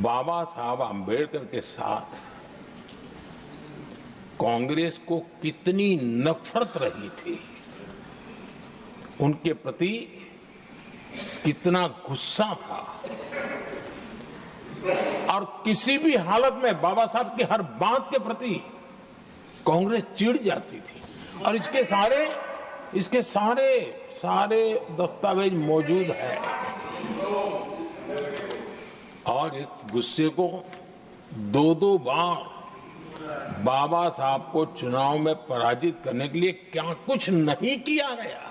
बाबा साहब आम्बेडकर के साथ कांग्रेस को कितनी नफरत रही थी, उनके प्रति कितना गुस्सा था और किसी भी हालत में बाबा साहब की हर बात के प्रति कांग्रेस चिढ़ जाती थी। और इसके सारे दस्तावेज मौजूद है। और इस गुस्से को दो बार बाबा साहब को चुनाव में पराजित करने के लिए क्या कुछ नहीं किया गया।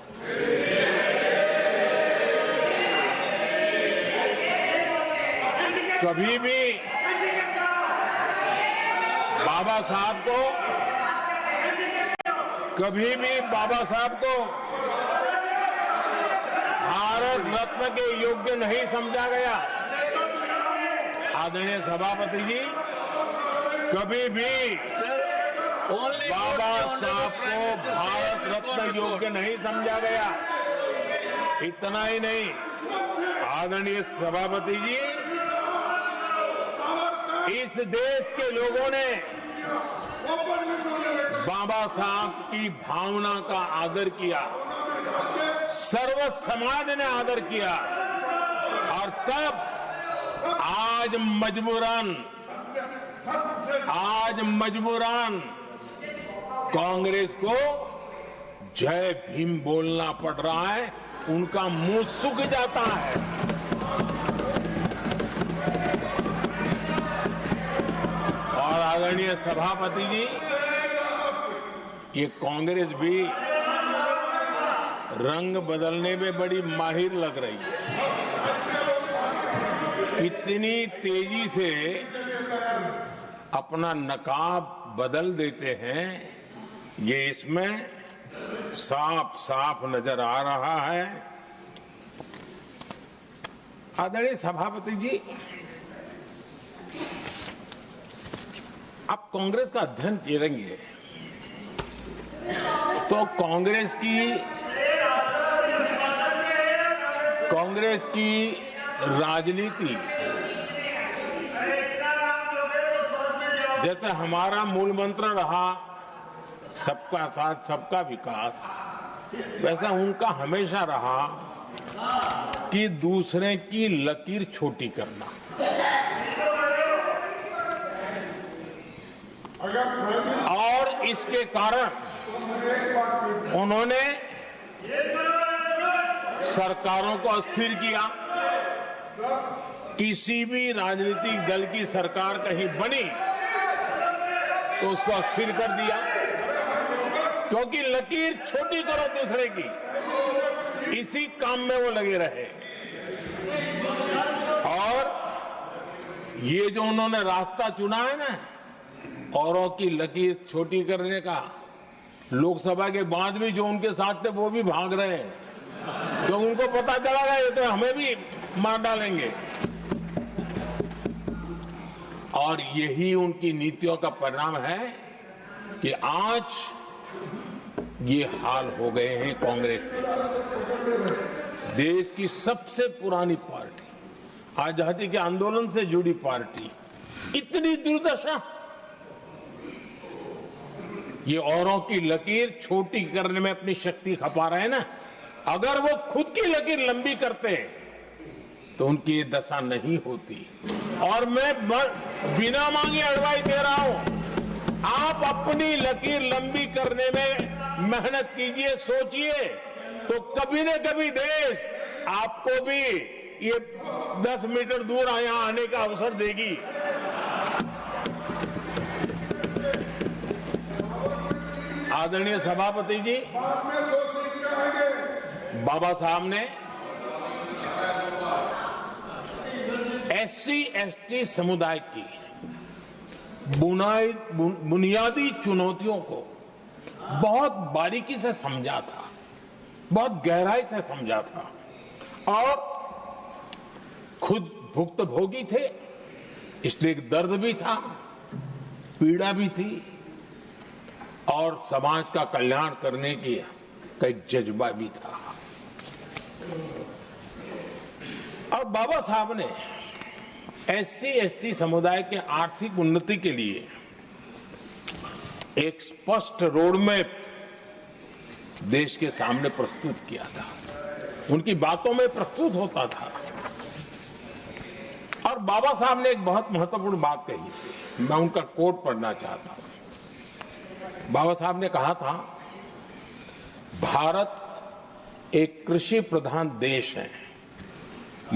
कभी भी बाबा साहब को भारत रत्न के योग्य नहीं समझा गया। आदरणीय सभापति जी, कभी भी बाबा साहब को भारत रत्न योग्य नहीं समझा गया। इतना ही नहीं, आदरणीय सभापति जी, इस देश के लोगों ने बाबा साहब की भावना का आदर किया, सर्व समाज ने आदर किया। और तब आज मजबूरन कांग्रेस को जय भीम बोलना पड़ रहा है, उनका मुंह सूख जाता है। और आदरणीय सभापति जी, ये कांग्रेस भी रंग बदलने में बड़ी माहिर लग रही है। इतनी तेजी से अपना नकाब बदल देते हैं, ये इसमें साफ नजर आ रहा है। आदरणीय सभापति जी, आप कांग्रेस का अध्ययन करेंगे तो कांग्रेस की राजनीति, जैसे हमारा मूल मंत्र रहा सबका साथ सबका विकास, वैसा उनका हमेशा रहा कि दूसरे की लकीर छोटी करना। और इसके कारण उन्होंने सरकारों को अस्थिर किया। किसी भी राजनीतिक दल की सरकार कहीं बनी तो उसको अस्थिर कर दिया, क्योंकि लकीर छोटी करो दूसरे की, इसी काम में वो लगे रहे। और ये जो उन्होंने रास्ता चुना है ना, औरों की लकीर छोटी करने का, लोकसभा के बाद भी जो उनके साथ थे वो भी भाग रहे हैं, क्योंकि उनको पता चला गया ये तो हमें भी मार डालेंगे। और यही उनकी नीतियों का परिणाम है कि आज ये हाल हो गए हैं कांग्रेस के। देश की सबसे पुरानी पार्टी, आजादी के आंदोलन से जुड़ी पार्टी, इतनी दुर्दशा। ये औरों की लकीर छोटी करने में अपनी शक्ति खपा रहे हैं ना। अगर वो खुद की लकीर लंबी करते तो उनकी ये दशा नहीं होती। और मैं बिना मांगे एडवाइस दे रहा हूं, आप अपनी लकीर लंबी करने में मेहनत कीजिए, सोचिए, तो कभी न कभी देश आपको भी ये 10 मीटर दूर यहां आने का अवसर देगी। आदरणीय सभापति जी, बाबा साहब ने SC/ST समुदाय की बुनियादी चुनौतियों को बहुत बारीकी से समझा था, बहुत गहराई से समझा था, और खुद भुक्तभोगी थे, इसलिए दर्द भी था, पीड़ा भी थी, और समाज का कल्याण करने की का एक जज्बा भी था। और बाबा साहब ने एससी एसटी समुदाय के आर्थिक उन्नति के लिए एक स्पष्ट रोडमैप देश के सामने प्रस्तुत किया था। उनकी बातों में प्रस्तुत होता था। और बाबा साहब ने एक बहुत महत्वपूर्ण बात कही थी, मैं उनका कोट पढ़ना चाहता हूं। बाबा साहब ने कहा था, भारत एक कृषि प्रधान देश है